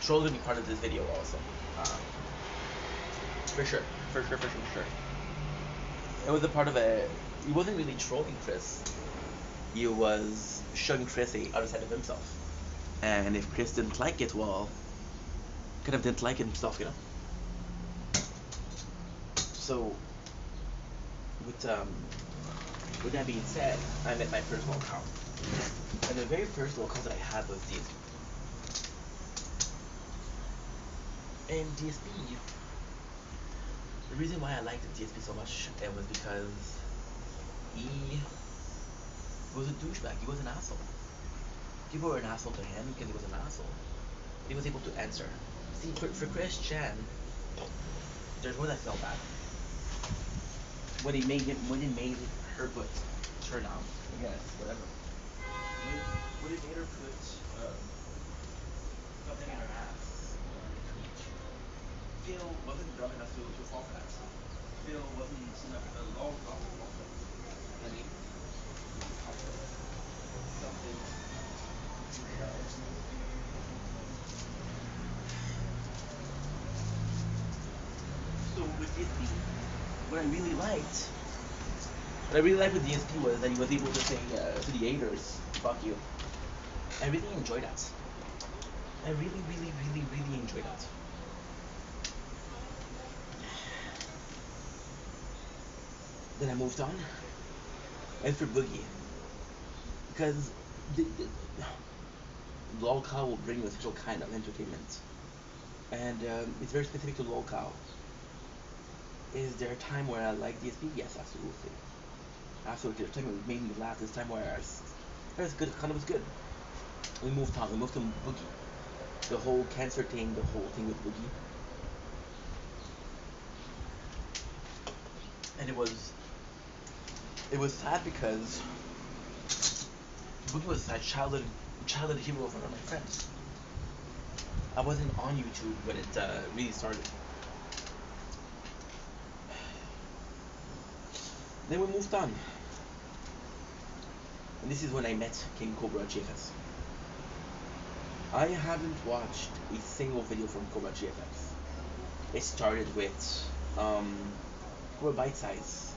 troll gonna be part of this video also. Um, for sure, for sure. It was a part of a. He wasn't really trolling Chris. He was showing Chris a other side of himself. And if Chris didn't like it, well, kind of didn't like himself, you know. So, with with that being said, I met my first locale, and the very first locale that I had was DSP. And DSP, the reason why I liked DSP so much, it was because he was a douchebag. He was an asshole. People were an asshole to him because he was an asshole. He was able to answer. See, for Chris Chan, there's one that felt bad when he made her put turn out. I guess whatever. When he made her put something in her ass on the tweet, Phil wasn't dumb enough to fall for that. Phil wasn't enough a long enough to fall for that. I mean, something. So with DSP, what I really liked, with DSP was that he was able to say to the haters, "Fuck you." I really enjoyed that. I really enjoyed that. Then I moved on, and for Boogie, because the lolcow will bring you a special kind of entertainment, and it's very specific to lolcow. Is there a time where I like DSP? Yes, absolutely. Absolutely. There's a time it made me laugh. This time where it was good, kind of was good. We moved on. We moved to Boogie. The whole cancer thing, the whole thing with Boogie, and it was sad because Boogie was a childhood hero of one of my friends. I wasn't on YouTube when it really started. Then we moved on, and this is when I met King Cobra JFS. I haven't watched a single video from Cobra JFS. It started with Cobra Bite Size.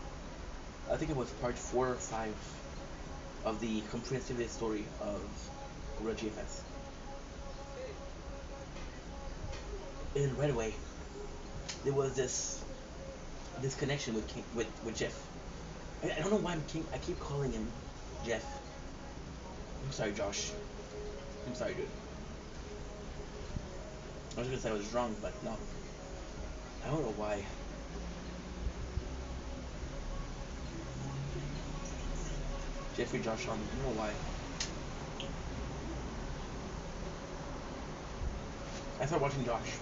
I think it was part 4 or 5 of the comprehensive story of Cobra JFS. And right away, there was this connection with King, with Jeff. I don't know why I keep calling him Jeff. I'm sorry, Josh. I'm sorry, dude. I was gonna say I was wrong, but no. I don't know why. Jeffrey Josh on. I don't know why. I started watching Josh.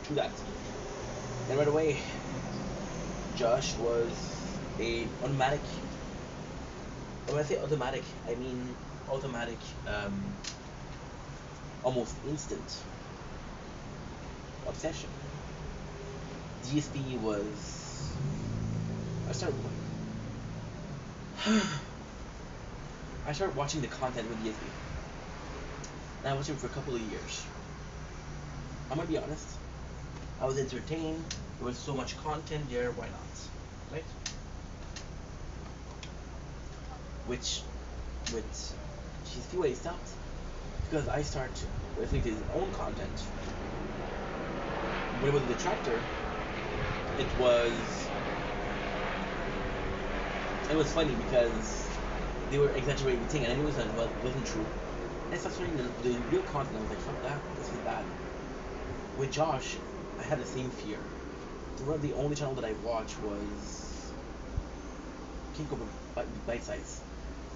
True that. And right away, Josh was a automatic. When I say automatic, I mean automatic, almost instant obsession. DSP was. I started. I started watching the content with DSP, and I watched him for a couple of years. I'm gonna be honest. I was entertained. There was so much content there. Why not? Right? Which, with GSP way stopped because I start listening to his own content. When it was a detractor, it was it was funny because they were exaggerating the thing, and I knew it wasn't true. And I started starting the real content. I was like, fuck that, this is bad. With Josh, I had the same fear. One of the only channel that I watched was King Cobra Bite Size,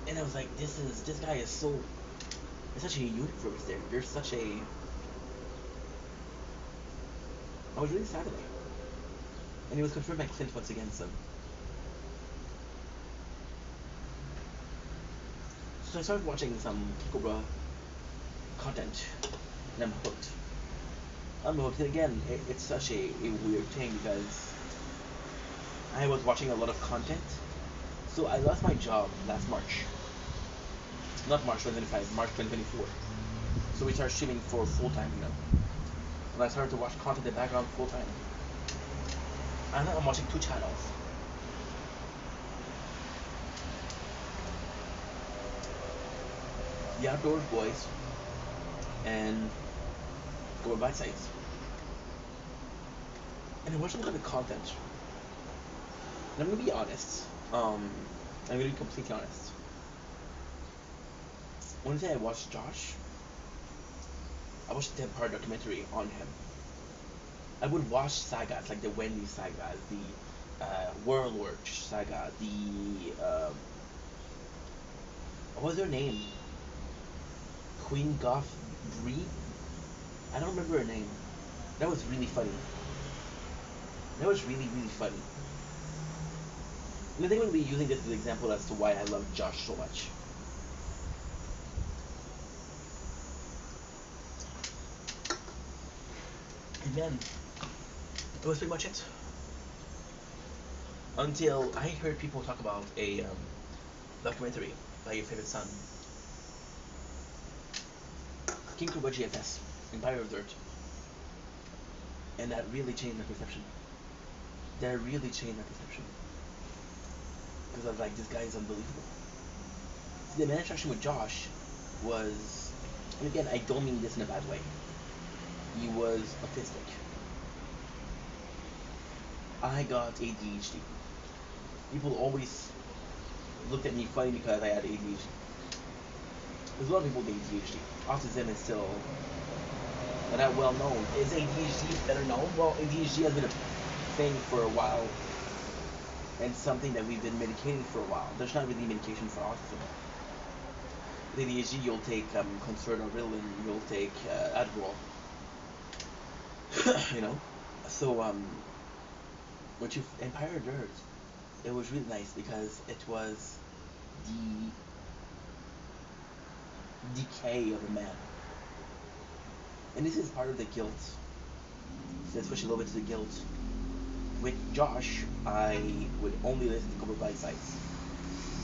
and I was like, this guy is so. There's such a universe there. There's such a. I was really sad about it, and he was confirmed by Clint once again. So I started watching some King Cobra content, and I'm hooked. I'm hooked. And again, it's such a weird thing because I was watching a lot of content. So I lost my job last March. Not March 2025, March 2024. So we started streaming for full time, you know. and I started to watch content in the background full time. And now I'm watching two channels. The Outdoors Boys and Go Bite Sites. And I watch a lot of content. And I'm gonna be honest. I'm gonna be completely honest. One day I watched Josh. I watched a 10-part documentary on him. I would watch sagas like the Wendy sagas, the World War saga, the what was her name? Queen Goth Bree? I don't remember her name. That was really funny. That was really, really funny. And I think we'll be using this as an example as to why I love Josh so much. And then, that was pretty much it. Until I heard people talk about a documentary by your favorite son, King Cobra GFS, Empire of Dirt. And that really changed my perception. That really changed my perception. Because I was like, this guy is unbelievable. See, the main attraction with Josh was, and again, I don't mean this in a bad way. He was autistic. I got ADHD. People always looked at me funny because I had ADHD. There's a lot of people with ADHD. Autism is still not well known. Is ADHD better known? Well, ADHD has been a thing for a while, and something that we've been medicating for a while. There's not really medication for autism. With ADHD, you'll take Concerta, Ritalin, you'll take Adderall. You know, so when you Empire Dirt, it was really nice because it was the decay of a man, and this is part of the guilt. So let's switch a little bit to the guilt. With Josh, I would only listen to Cobra Bright Sides.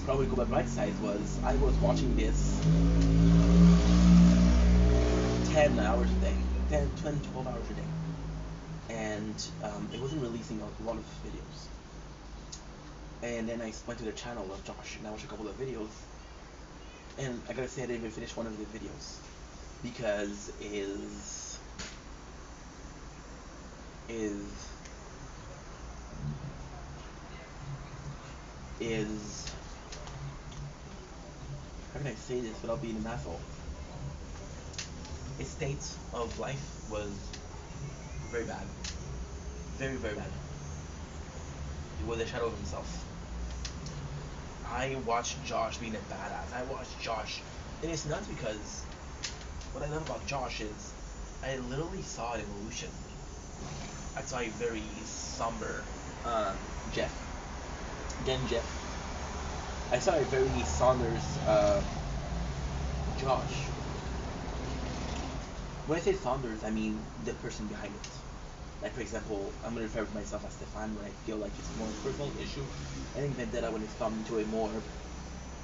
Probably Cobra Bright Sides was I was watching this 10 hours a day, 10, 20, 12 hours a day. And it wasn't releasing a lot of videos. And then I went to the channel of Josh and I watched a couple of videos. And I gotta say, I didn't even finish one of the videos because how can I say this without being an asshole? His state of life was very bad. Very, very bad. He was a shadow of himself. I watched Josh being a badass. I watched Josh, and it's nuts because what I love about Josh is I literally saw an evolution. I saw a very somber Jeff. Again, Jeff. I saw a very Saunders Josh. When I say Saunders, I mean the person behind it. Like, for example, I'm going to refer to myself as Stefan when I feel like it's more a personal issue. I think Vendetta when it's come to a more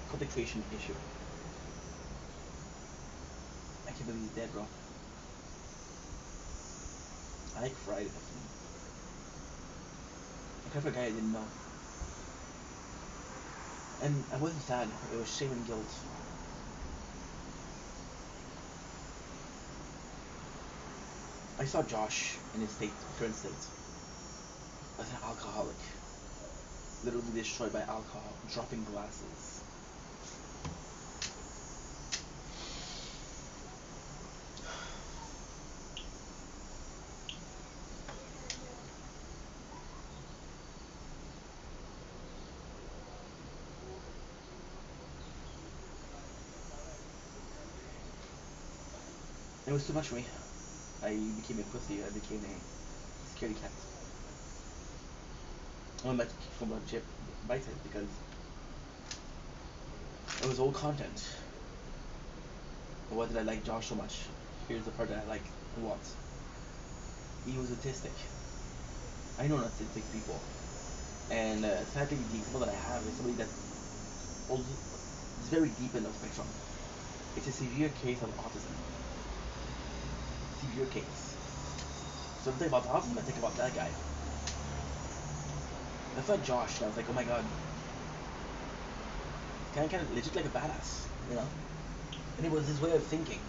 content creation issue. I can't believe he's dead, bro. I cried at him. I cried for a guy I didn't know. And I wasn't sad, it was shame and guilt. I saw Josh in his current state as an alcoholic, literally destroyed by alcohol, dropping glasses. It was too much for me. I became a pussy. I became a scaredy cat. I went back to Kick About Chip Bite Size because it was old content. But why did I like Josh so much? Here's the part that I like a lot. He was autistic. I know autistic people. And sadly, the example that I have is somebody that's very deep in the spectrum. It's a severe case of autism. Severe case. So I think about autism, I think about that guy. I thought Josh, and I was like, oh my god, kind of legit like a badass, you know? And it was his way of thinking.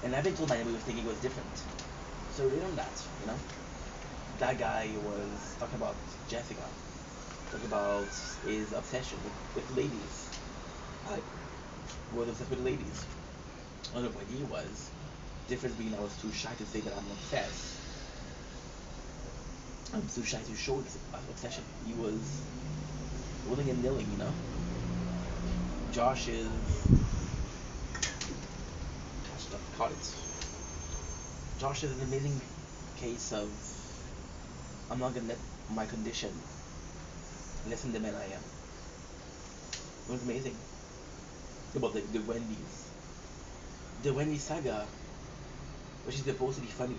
And I've been told my way of thinking was different. So read on that, you know? That guy was talking about Jessica, talking about his obsession with ladies. I was obsessed with ladies. I don't know what he was. Difference being I was too shy to say that I'm obsessed. I'm too shy to show obsession. He was willing and nilling, you know? Josh is. Gosh, I caught it. Josh is an amazing case of I'm not gonna let my condition lessen the man I am. It was amazing. About the Wendy's. The Wendy's saga, which is supposed to be funny,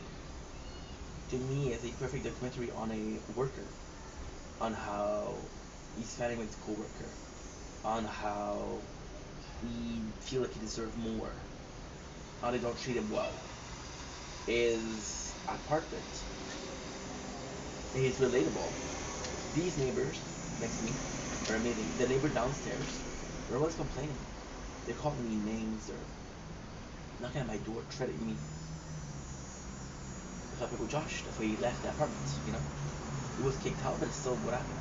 to me is a perfect documentary on a worker, on how he's fighting with his co-worker, on how he feel like he deserves more, how they don't treat him well. His apartment is relatable. These neighbors next to me are amazing. The neighbor downstairs, they're always complaining. They're calling me names or knocking at my door, threatening me. That's why people Josh. That's why he left the apartment, you know? He was kicked out, but it's still what happened.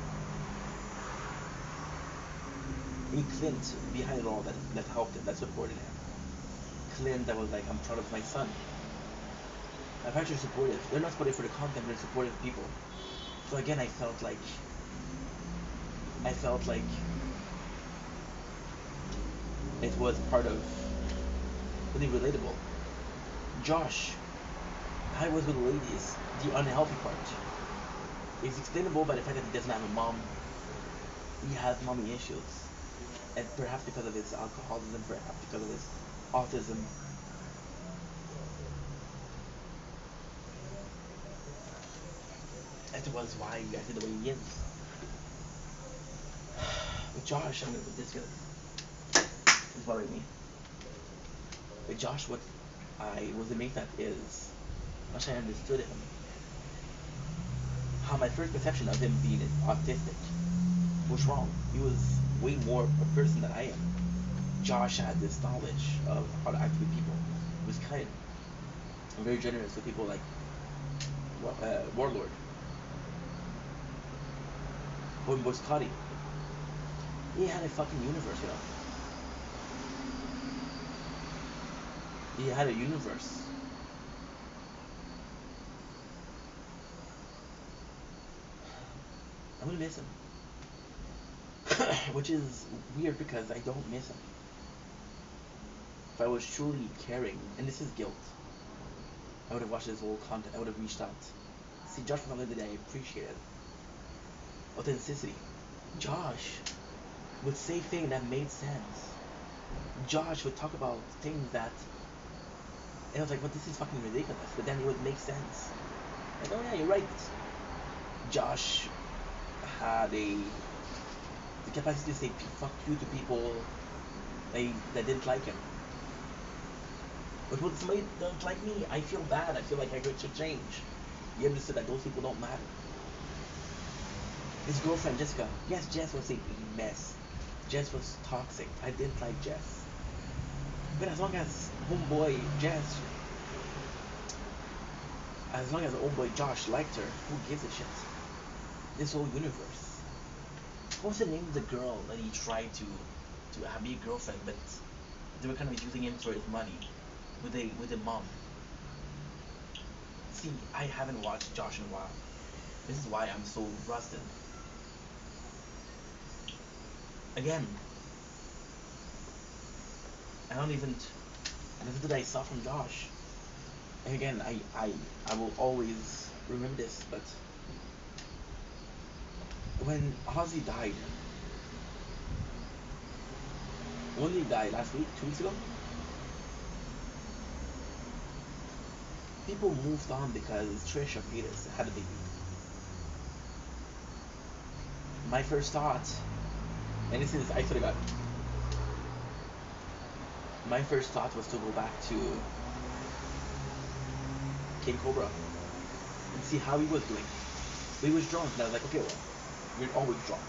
And Clint, behind it all, that helped him, that supported him. Clint, that was like, I'm proud of my son. My parents are supportive. They're not supportive for the content, they're supportive people. So again, I felt like it was part of really relatable. Josh, I was with ladies. The unhealthy part is explainable by the fact that he doesn't have a mom. He has mommy issues, and perhaps because of his alcoholism, perhaps because of his autism. That was why he acted the way he is. With Josh, I'm gonna put this good. It's bothering me. With Josh, what I was amazed at is once I understood him, how my first perception of him being autistic was wrong. He was way more a person than I am. Josh had this knowledge of how to act with people. He was kind, and very generous with people like Warlord, Homeboy Scotty. He had a fucking universe, you know. He had a universe. I'm gonna miss him. Which is weird because I don't miss him. If I was truly caring, and this is guilt, I would have watched his whole content. I would have reached out. See, Josh was something that I appreciated. Authenticity. Josh would say things that made sense. Josh would talk about things that, and I was like, "But this is fucking ridiculous." But then it would make sense. Like, oh yeah, you're right. Josh had the capacity to say fuck you to people that didn't like him. But when somebody doesn't like me, I feel bad. I feel like I should change. He understood that those people don't matter. His girlfriend Jessica, yes, Jess was a mess. Jess was toxic. I didn't like Jess. But as long as homeboy Jess, as long as homeboy Josh liked her, who gives a shit? This whole universe. What's the name of the girl that he tried to have be a girlfriend, but they were kind of using him for his money with a mom. See, I haven't watched Josh in a while. This is why I'm so rusted. Again, I don't even. This is what I saw from Josh. And again, I will always remember this. But when Ozzy died, when did he die? Last week, 2 weeks ago. People moved on because Trisha Paytas had a baby. My first thought, and this is I could have got. My first thought was to go back to King Cobra. and see how he was doing. But he was drunk, and I was like, okay, well, you're always drunk.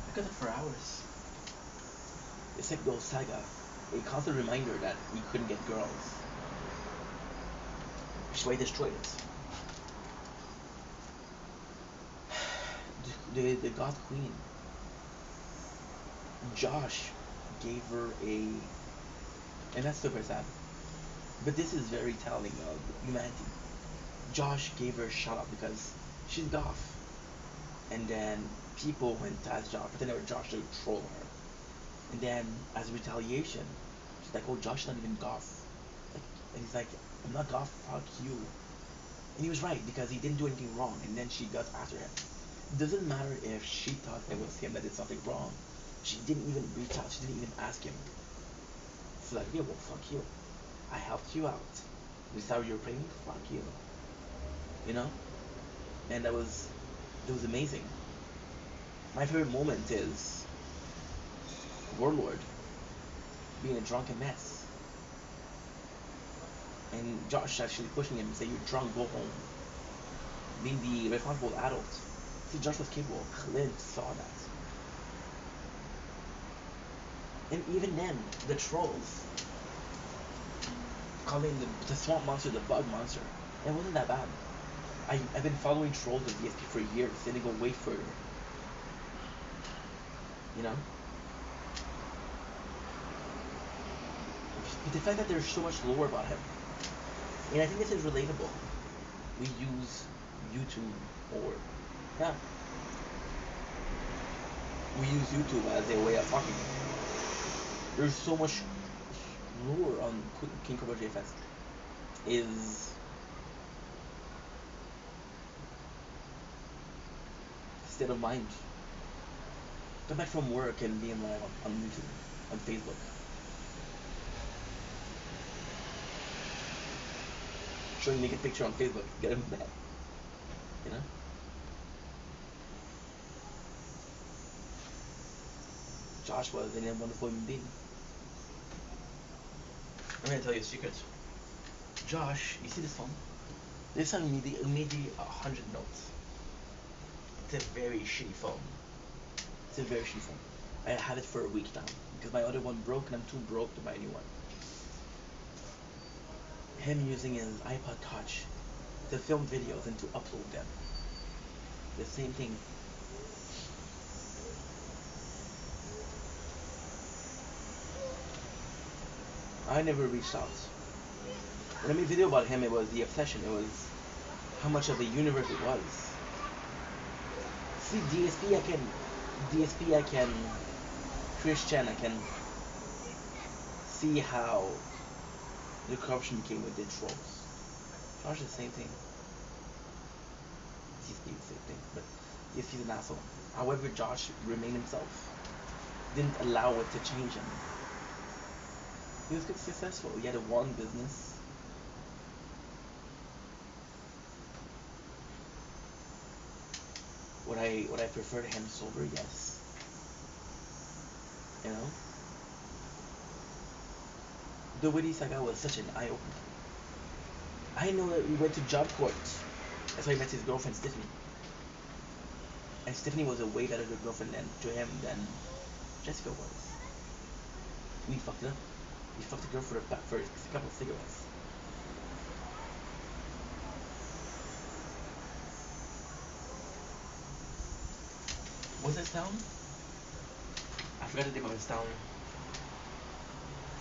Look at it for hours. It's like Go Saga, a constant reminder that he couldn't get girls. Which is why he destroyed it. The Goth Queen, Josh, gave her a, and that's super sad. But this is very telling of humanity. Josh gave her a shout out because she's goth. And then people went as Josh, but then they were Josh to troll her. And then as a retaliation, she's like, "Oh, Josh's not even goth." Like, and he's like, "I'm not goth. Fuck you." And he was right because he didn't do anything wrong. And then she got after him. It doesn't matter if she thought it was him that did something wrong. She didn't even reach out. She didn't even ask him. She's like, "Yeah, well, fuck you. I helped you out. You saw you're praying. Fuck you." You know. And it was amazing. My favorite moment is Warlord being a drunken mess. And Josh actually pushing him, say, "You're drunk, go home." Being the responsible adult. See, Josh was capable. Clint saw that. And even then, the trolls calling the swamp monster the bug monster. It wasn't that bad. I've been following trolls of DSP for years, and they go way further. You know? But the fact that there's so much lore about him. And I think this is relatable. We use YouTube or, yeah, we use YouTube as a way of talking. There's so much lore on King Cobra JFS. Is state of mind. Come back from work and being live on YouTube, on Facebook. Showing naked picture on Facebook, get him mad. You know? Josh was a wonderful human being. I'm gonna tell you a secret. Josh, you see this phone? This phone immediately 100 notes. It's a very shitty phone. It's a very shitty phone. I had it for a week now because my other one broke and I'm too broke to buy a new one. Him using his iPod Touch to film videos and to upload them. The same thing. I never reached out. When I made a video about him, it was the obsession. It was how much of a universe it was. See, DSP, I can, Christian, I can see how the corruption became with the trolls. Josh, the same thing. DSP, the same thing, but DSP's an asshole. However, Josh remained himself. Didn't allow it to change him. He was successful. He had a one business. Would I prefer him sober? Yes. You know? The Witty saga was such an eye opener. I know that we went to job court. That's why he met his girlfriend Stephanie. And Stephanie was a way better girlfriend to him than Jessica was. And he fucked it up. He fucked the girl for a couple of cigarettes. What's this town? I forgot the name of his town.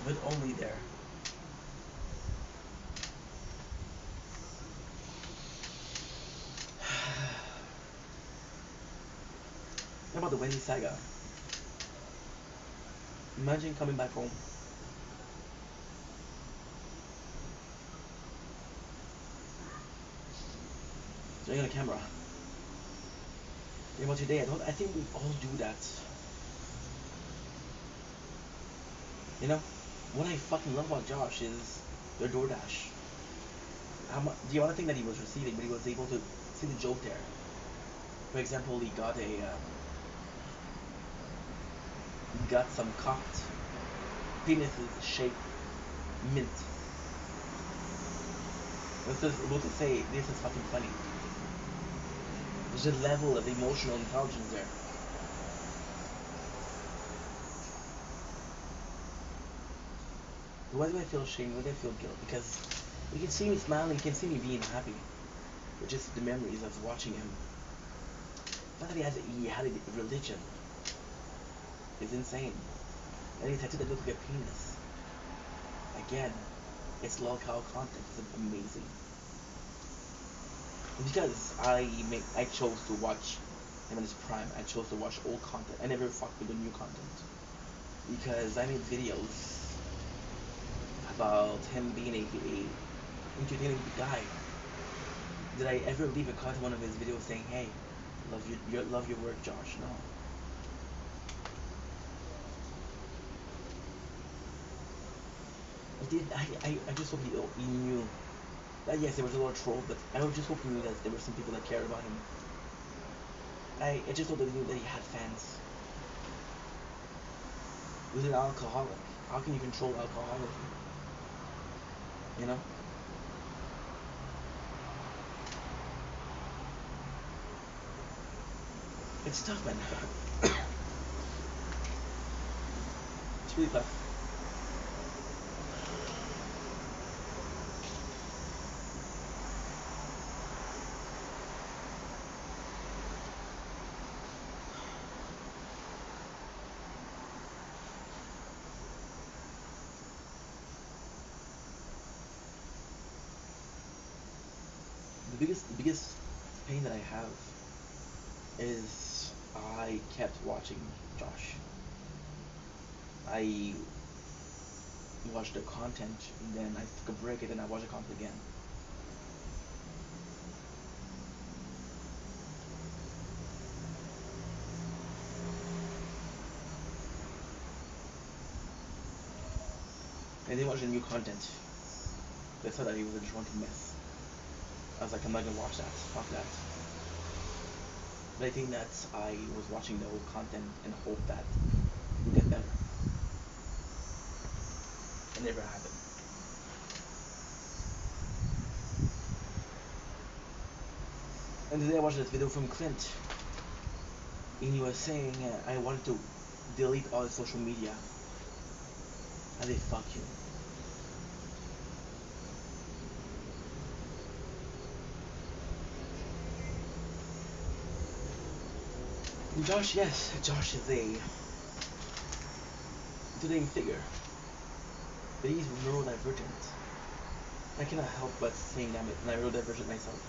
But only there. What about the Wendy saga? Imagine coming back home. Showing on a camera. Think about your day. I think we all do that. You know? What I fucking love about Josh is their DoorDash. The other thing that he was receiving, but he was able to see the joke there. For example, he got a got some cocked penises shaped mint. This is able to say this is fucking funny. There's a level of emotional intelligence there. Why do I feel shame? Why do I feel guilt? Because you can see me smiling, you can see me being happy. But just the memories of watching him. Not that he had a religion. It's insane. And he tattooed that look like a penis. Again, it's lolcow content. It's amazing. Because I chose to watch him in his prime. I chose to watch old content. I never fucked with the new content. Because I made videos about him being a entertaining guy. Did I ever leave a comment in one of his videos saying, "Hey, love your work, Josh"? No. I did. I just hope he knew that yes, there was a lot of trolls, but I was just hoping that there were some people that cared about him. I just hope that he knew that he had fans. He was an alcoholic. How can you control alcoholism? You know? It's tough, man. It's really tough. The biggest pain that I have is I kept watching Josh. I watched the content, and then I took a break, and then I watched the content again. And then watch the new content. They said that he was a drunken mess. I was like, I'm not gonna watch that. Fuck that. But I think that I was watching the old content in hope that it would get better. It never happened. And today I watched this video from Clint, and he was saying, I wanted to delete all his social media. And they fuck you. And Josh, yes, Josh is a entertaining figure, but he's neurodivergent. I cannot help but saying damn it, and I neurodivergent myself.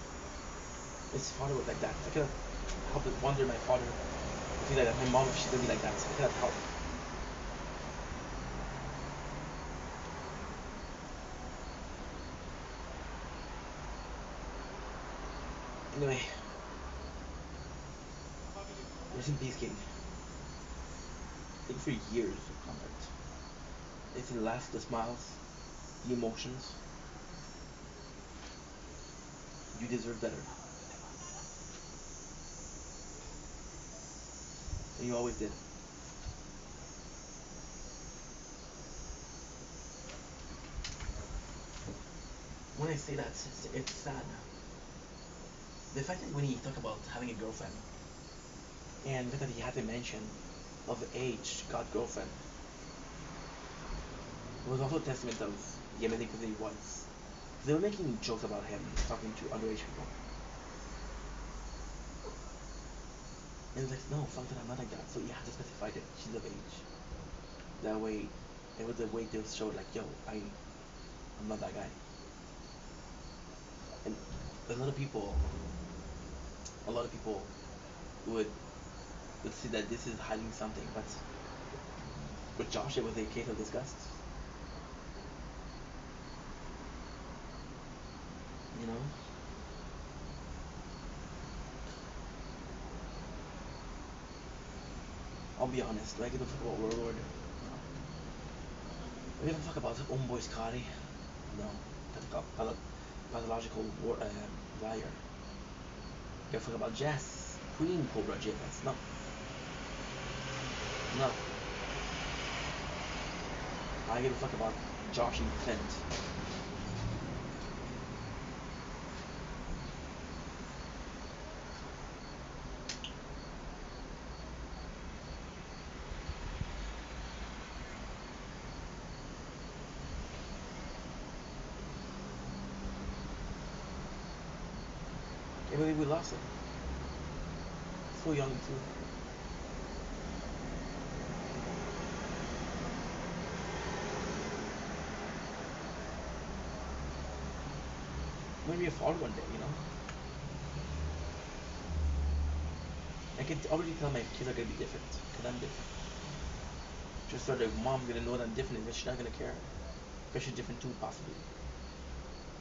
His father was like that. I cannot help but wonder my father if he's like that. My mom, if she's gonna be like that. I cannot help. Anyway, rest in peace, King. Thank you for years of contact. It's the laughs, the smiles, the emotions. You deserve better. And you always did. When I say that, it's sad. The fact that when he talked about having a girlfriend, and the fact that he had to mention of age got girlfriend, was also a testament of the amazing person he was. They were making jokes about him talking to underage people. And he's like, no, fuck that, I'm not like that. So you have to specify that she's of age. That way, it was a way to show like, yo, I'm not that guy. And a lot of people, a lot of people would would see that this is hiding something, but with Josh, it was a case of disgust. You know, I'll be honest. Do I give a fuck about Warlord? No. Do I give a fuck about Homeboy Scotty? No. Pathological liar. Give a fuck about Jess, Queen Cobra JFS? No. No. I give a fuck about Josh and Clint. I believe we lost him. So young too. Maybe a fall one day, you know. I can already tell my kids are gonna be different, cause I'm different. Just so their mom's gonna know that I'm different, but she's not gonna care. Because she's different too, possibly.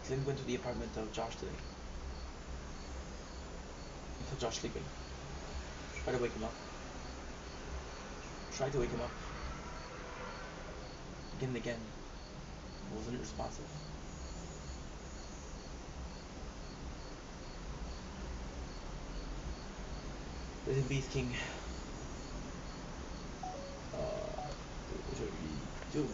Clint went to the apartment of Josh today. He saw Josh sleeping. Try to wake him up. Try to wake him up. Again and again. Wasn't responsive. Rest in peace, King. What are we doing?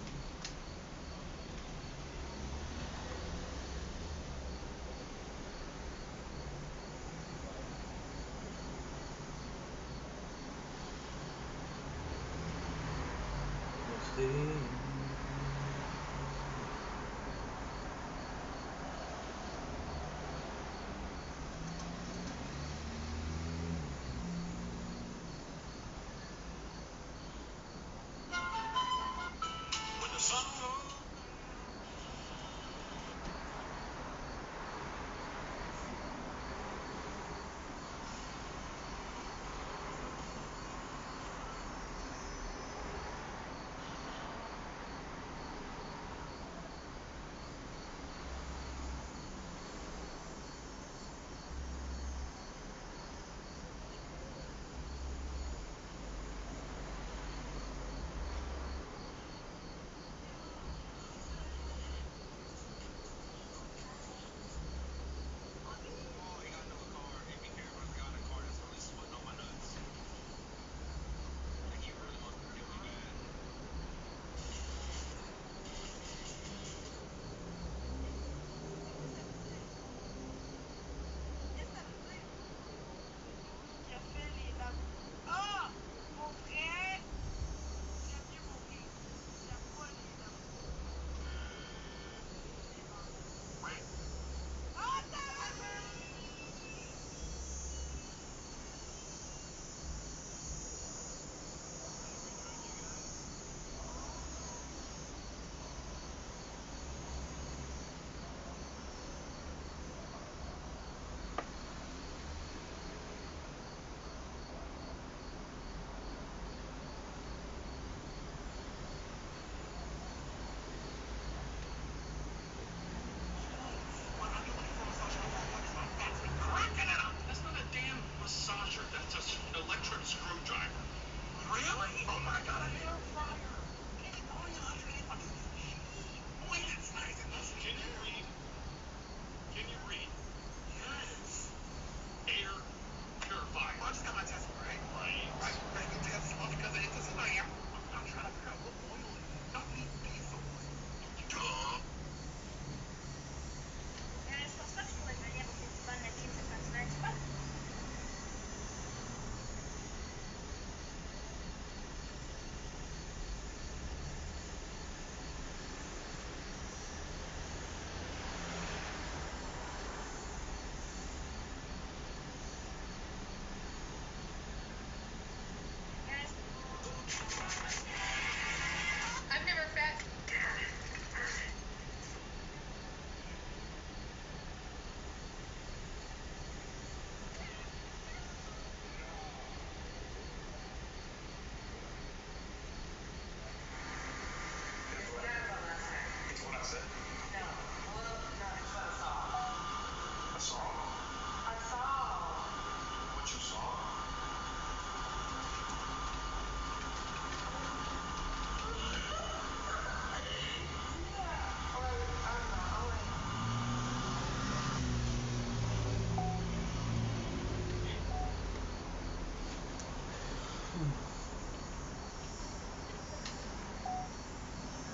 Stay.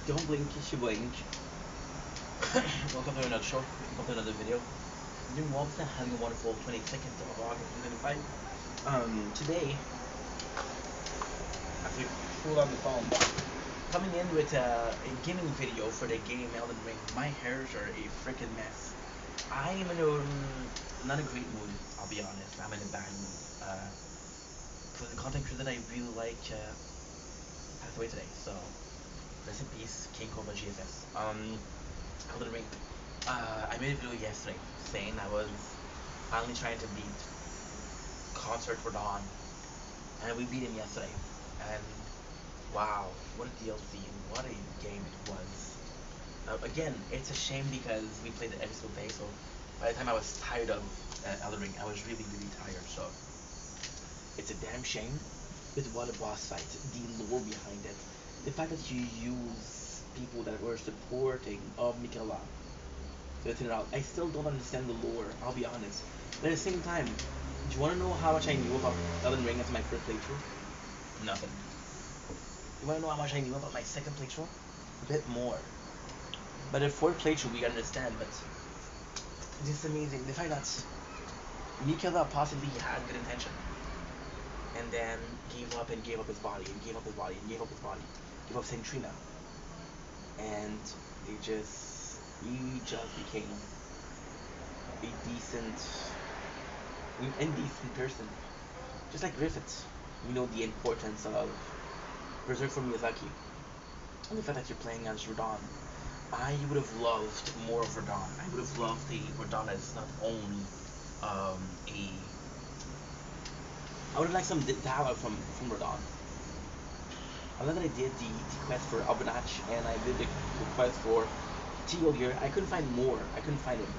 Don't blink, you blink. Welcome to another show. Welcome to another video. I'm doing well, having a wonderful 22nd of August 2025. Today, after pull on the phone, coming in with a gaming video for the game Elden Ring. My hairs are a freaking mess. I am in a not a great mood, I'll be honest. I'm in a bad mood. Because the content creator that I really like passed away today, so rest in peace, King Cobra GFS. Elden Ring. I made a video yesterday saying I was finally trying to beat Concert for Dawn, and we beat him yesterday. And wow, what a DLC and what a game it was. Again, it's a shame because we played it every single day, so by the time I was tired of Elden Ring, I was really, really tired. So it's a damn shame. But what a boss fight! The lore behind it, the fact that you use people that were supporting of Miquella to turn it out. I still don't understand the lore. I'll be honest. But at the same time, do you want to know how much I knew about Elden Ring as my first playthrough? Nothing. You want to know how much I knew about my second playthrough? A bit more. But the fourth playthrough, we gotta understand. But it's just amazing the fact that Miquella possibly had good intention, and then gave up and gave up his body and gave up his body and gave up his body, gave up Centrina, and he just became a indecent person, just like Griffith. You know the importance of Berserk from Miyazaki, and the fact that you're playing as Radahn. I would have loved more of Radahn. I would have loved the Radahn as not only a. I would have liked some dialogue from Radahn. I know that I did the quest for Albinach and I did the quest for Teolir. I couldn't find more. I couldn't find him.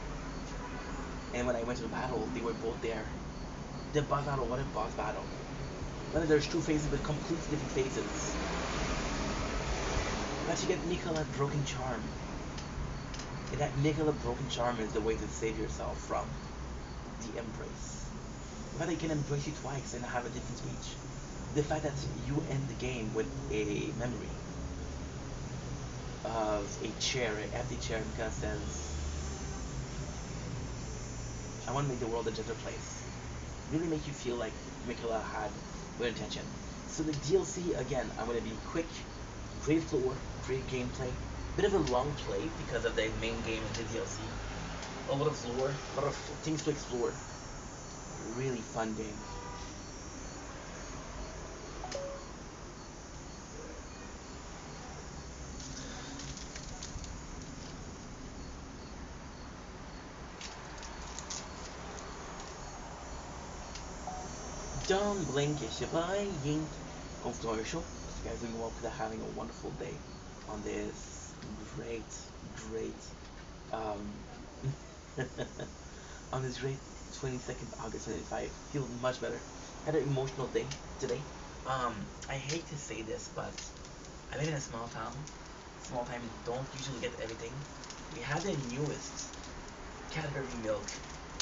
And when I went to the battle, they were both there. The boss battle, what a boss battle. Then there's two faces with completely different faces. But you get Miquella Broken Charm. And that Miquella Broken Charm is the way to save yourself from the Embrace. The fact that they can embrace you twice and have a different speech. The fact that you end the game with a memory of a chair, an empty chair, because it says, I want to make the world a gentler place. Really make you feel like Miquella had good intention. So the DLC, again, I'm going to be quick, great lore, great gameplay, bit of a long play because of the main game and the DLC. A lot of lore, a lot of things to explore. Really fun game. Don't blink if you're buying. Commercial. You guys doing well because having a wonderful day on this great, um, on this great 22nd August 25. Feel much better. Had an emotional day today. I hate to say this, but I live in a small town. Small town don't usually get everything. We have the newest Cadbury milk.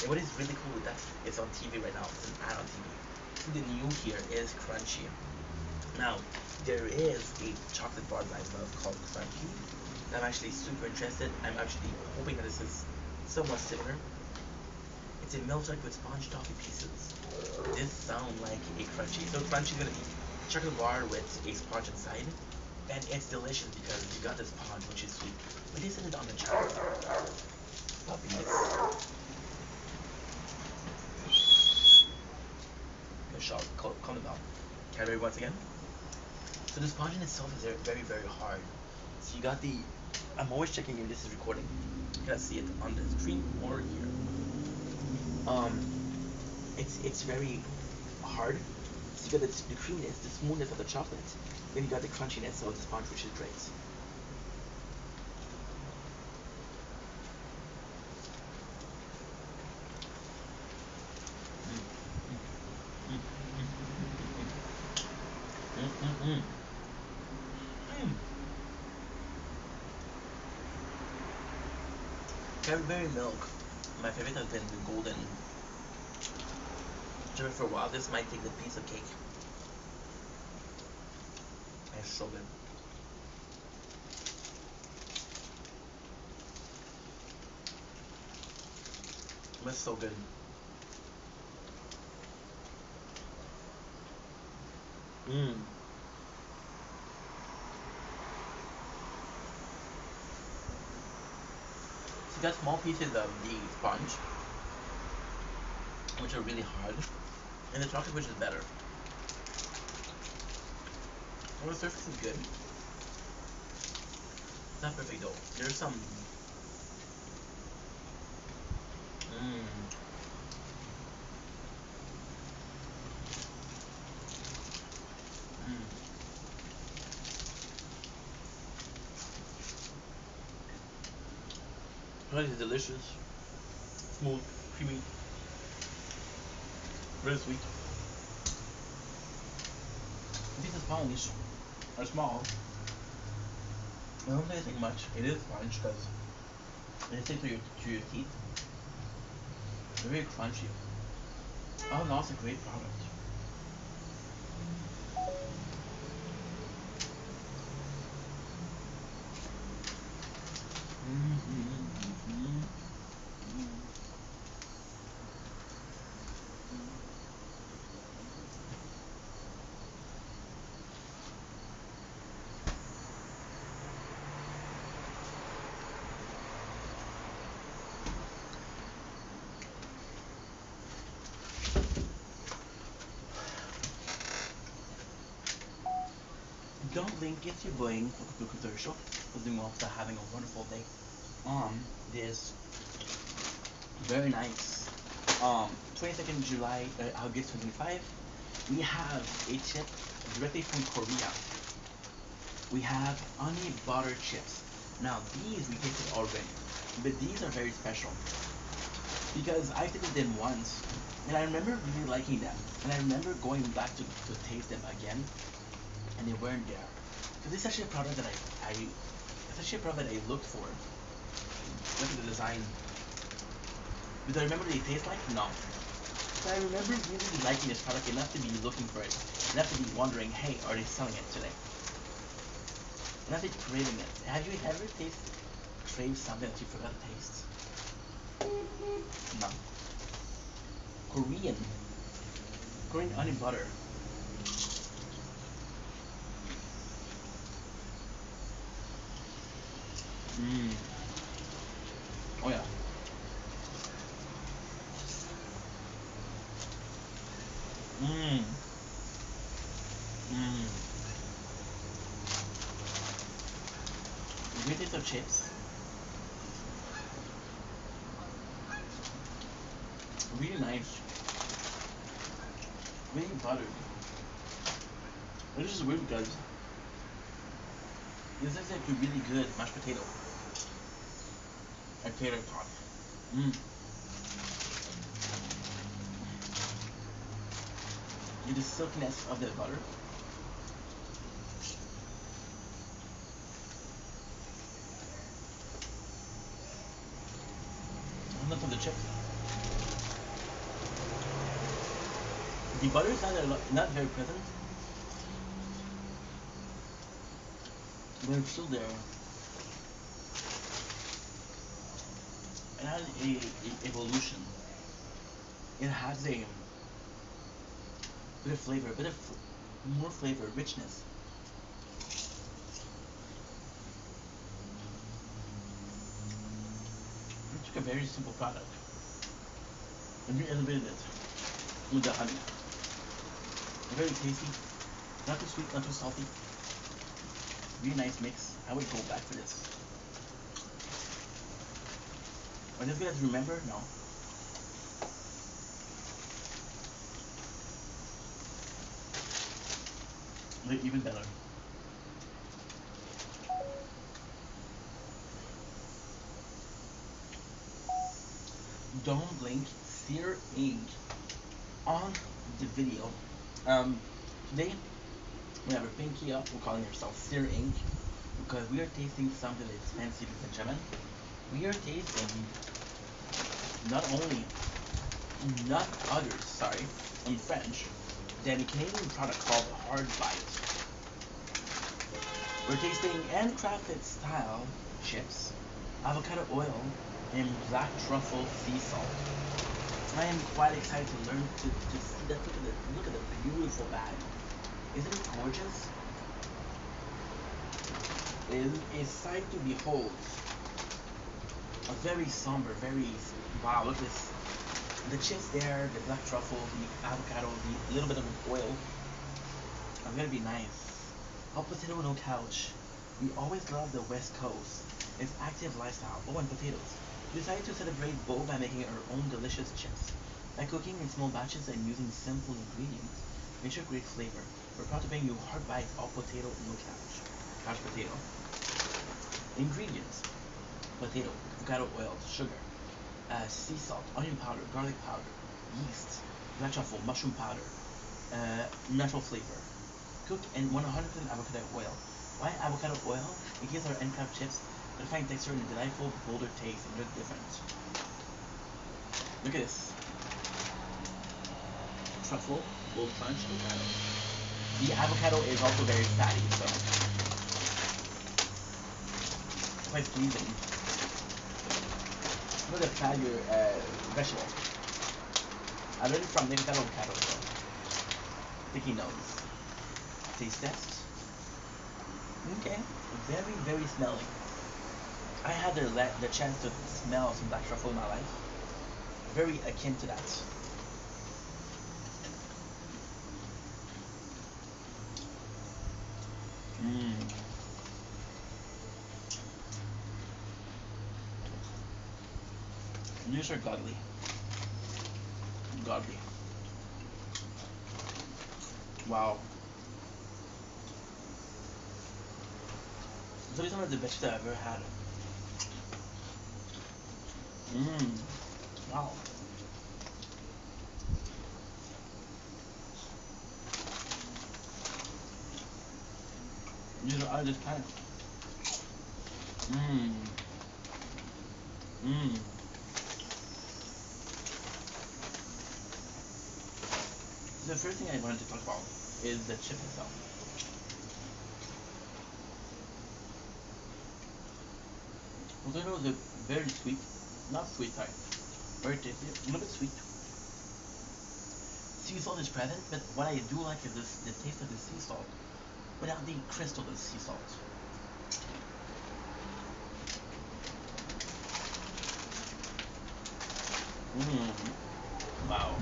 And what is really cool with that, it's on TV right now. It's an ad on TV. The new here is Crunchy. Now, there is a chocolate bar that I love called Crunchy. I'm actually super interested. I'm actually hoping that this is somewhat similar. It's a milk chocolate with sponge toffee pieces. This sounds like a Crunchy. So Crunchy is gonna be chocolate bar with a sponge inside, and it's delicious because you got the sponge, which is sweet. We tasted it on the channel. Puppies. Shot, calm it down. Cadbury once again. So the sponge in itself is very, very hard. So you got the. I'm always checking if this is recording. You gotta see it on the screen or here. It's very hard. So you got the creaminess, the smoothness of the chocolate. Then you got the crunchiness of the sponge, which is great. Cadbury milk. My favorite has been the golden. For a while, this might take the piece of cake. It's so good. was so good. Mmm. So you got small pieces of the sponge, which are really hard, and the chocolate, which is better. Well, the surface is good. It's not perfect though. There's some. Mmm. Mmm. Chocolate is delicious. Smooth, creamy, very sweet. These sponge are small. I don't think it's much. It is sponge because it sticks to your teeth. They're very crunchy. Oh no, it's a great product. Mm-hmm. Don't blink, it's your boy for the commercial. Hoping you all are having a wonderful day. This very nice. 22nd July, August 2025. We have a chip directly from Korea. We have honey butter chips. Now these we tasted already, but these are very special because I tasted them once, and I remember really liking them, and I remember going back to taste them again, and they weren't there. So this is actually a product that it's actually a product that I looked for. Look at the design. Do I remember what they taste like? No. But I remember really liking this product enough to be looking for it, enough to be wondering, hey, are they selling it today? Enough to be craving it. Have you ever craved something that you forgot to taste? No. Korean. Korean onion butter. Mmm. Oh yeah. Mmm. Mmm. Great taste of chips. Really nice. Really buttered. This is weird because this is like a really good mashed potato. A tater tot. Mmm. And the silkiness of the butter. Enough of the chips. The butter is not very present, but it's still there. It has a evolution. It has a bit of flavor, a bit of more flavor, richness. It's like a very simple product. And you elevated it with the honey. Very tasty, not too sweet, not too salty. Really nice mix. I would go back for this. Are this good to remember? No. They're even better. Don't blink, sear ink on the video. Today we have our pinky up. We're calling ourselves Sear Ink because we are tasting something that's fancy, ladies and gentlemen. We are tasting not only none others, sorry, in French, than a Canadian product called Hard Bite. We're tasting handcrafted style chips, avocado oil, and black truffle sea salt. I am quite excited to learn to see that. Look at the beautiful bag. Isn't it gorgeous? It is a sight to behold. A very somber, very wow. Look at this. The chips there, the black truffle, the avocado, the little bit of oil. It's gonna be nice. Hot potato no couch. We always love the West Coast. Its active lifestyle. Oh, and potatoes. We decided to celebrate both by making our own delicious chips. By cooking in small batches and using simple ingredients, we ensure great flavor. We're proud to bring you hard bites of potato no couch. Couch potato. Ingredients: potato, avocado oil, sugar, sea salt, onion powder, garlic powder, yeast, black truffle, mushroom powder, natural flavor. Cook in 100% avocado oil. Why avocado oil? It gives our end crab chips a refined texture and a delightful, bolder taste and look different. Look at this. Truffle, bold crunch, avocado. The avocado is also very fatty, so quite pleasing. Look at try your vegetable. I learned it from Nicola Avocado, so I think he knows. Taste test. Okay, very, very smelly. I had the chance to smell some black truffle in my life. Very akin to that. Mmm. These are godly. Godly. Wow. So these are the best I've ever had. Mmm. Wow. These are out of this planet. Mmm. Mmm. The first thing I wanted to talk about is the chip itself. Potato is very sweet, not sweet, sorry, very tasty, a little bit sweet. Sea salt is present, but what I do like is this, the taste of the sea salt without the crystal of sea salt. Mmm. Wow.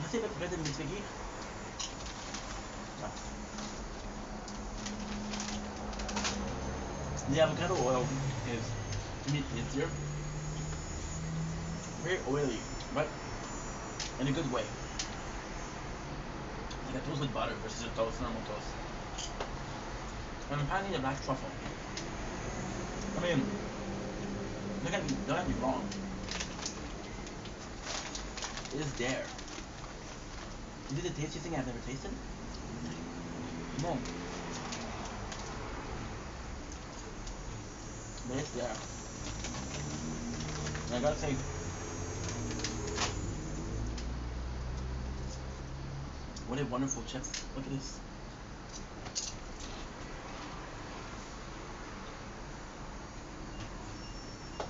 You say better than Miss Vicky? No. The avocado oil is meat easier, very oily, but in a good way. Like a toast with butter versus a toast, normal toast. And I'm finding the black truffle. I mean, don't get me wrong. It is there. Is it a tastiest thing I've ever tasted? No. But it's there. And I gotta say, what a wonderful chips. Look at this.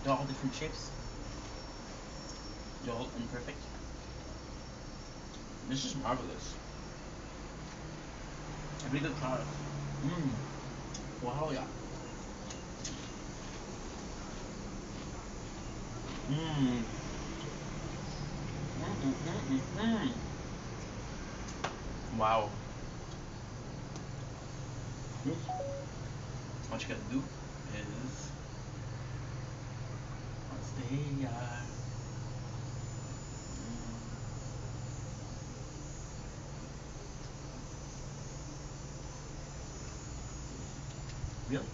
They're all different shapes. They're all imperfect. This is marvelous. A really good product. Mmm. Wow, yeah. Mmm. Mmm, mmm, mmm, mmm. Wow. Mm. What you gotta do is stay. Really?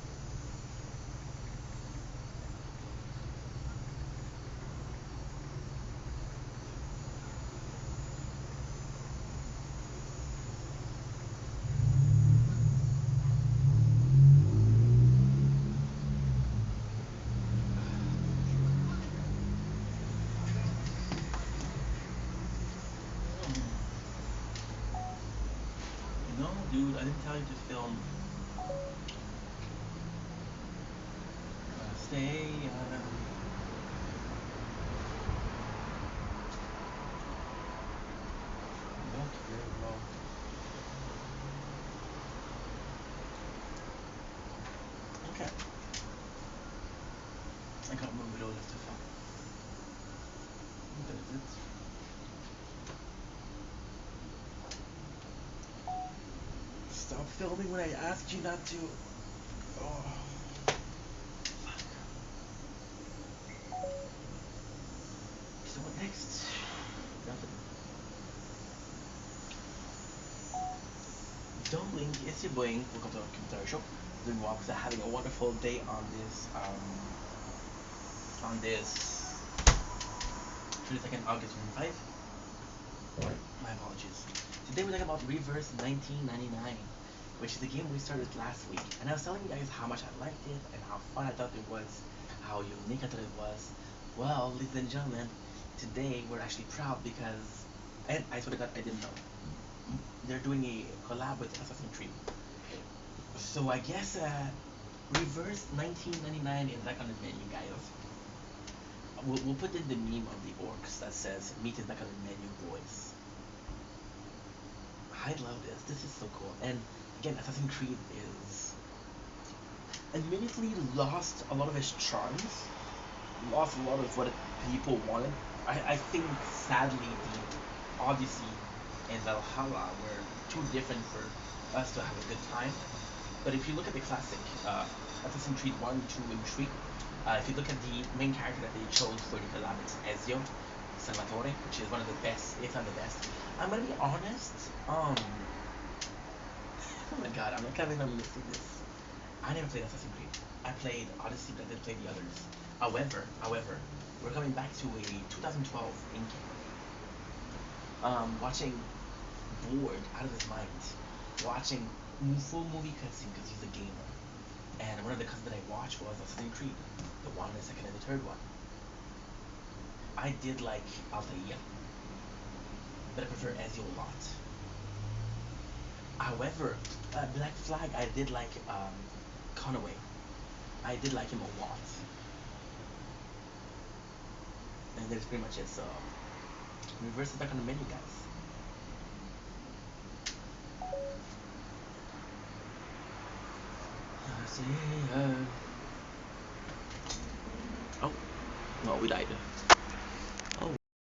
No, dude, I didn't tell you to film. Stay. that's too far. What is it? Stop filming when I asked you not to. Oh, fuck. So what next? Nothing. Doing, it's your boy. Welcome to our computer show. Doing walks, having a wonderful day on this 22nd August 25. My apologies. Today we're talking about Reverse 1999, which is the game we started last week. And I was telling you guys how much I liked it and how fun I thought it was, how unique I thought it was. Well, ladies and gentlemen, today we're actually proud because, and I swear to God, I didn't know. They're doing a collab with Assassin's Creed. So I guess Reverse 1999 is back on the menu, guys. We'll put in the meme of the orcs that says "Meat is back on the menu, boys." I love this. This is so cool. And again, Assassin's Creed is admittedly lost a lot of its charms, lost a lot of what people wanted. I think sadly the Odyssey and Valhalla were too different for us to have a good time. But if you look at the classic Assassin's Creed 1, 2, and 3, if you look at the main character that they chose for the collab, it's Ezio Salvatore, which is one of the best, if not the best. I'm gonna be honest. Oh my god, I'm not can't believe I'm missing this. I never played Assassin's Creed. I played Odyssey, but I didn't play the others. However, we're coming back to a 2012 in watching bored out of his mind, watching full movie cutscene because he's a gamer. And one of the cutscenes that I watched was Assassin's Creed, the one, the second, and the third one. I did like Altair, but I prefer Ezio a lot. However, Black Flag, I did like Conaway. I did like him a lot. And that's pretty much it. So, reverse it back on the menu, guys. See, oh, no, we died.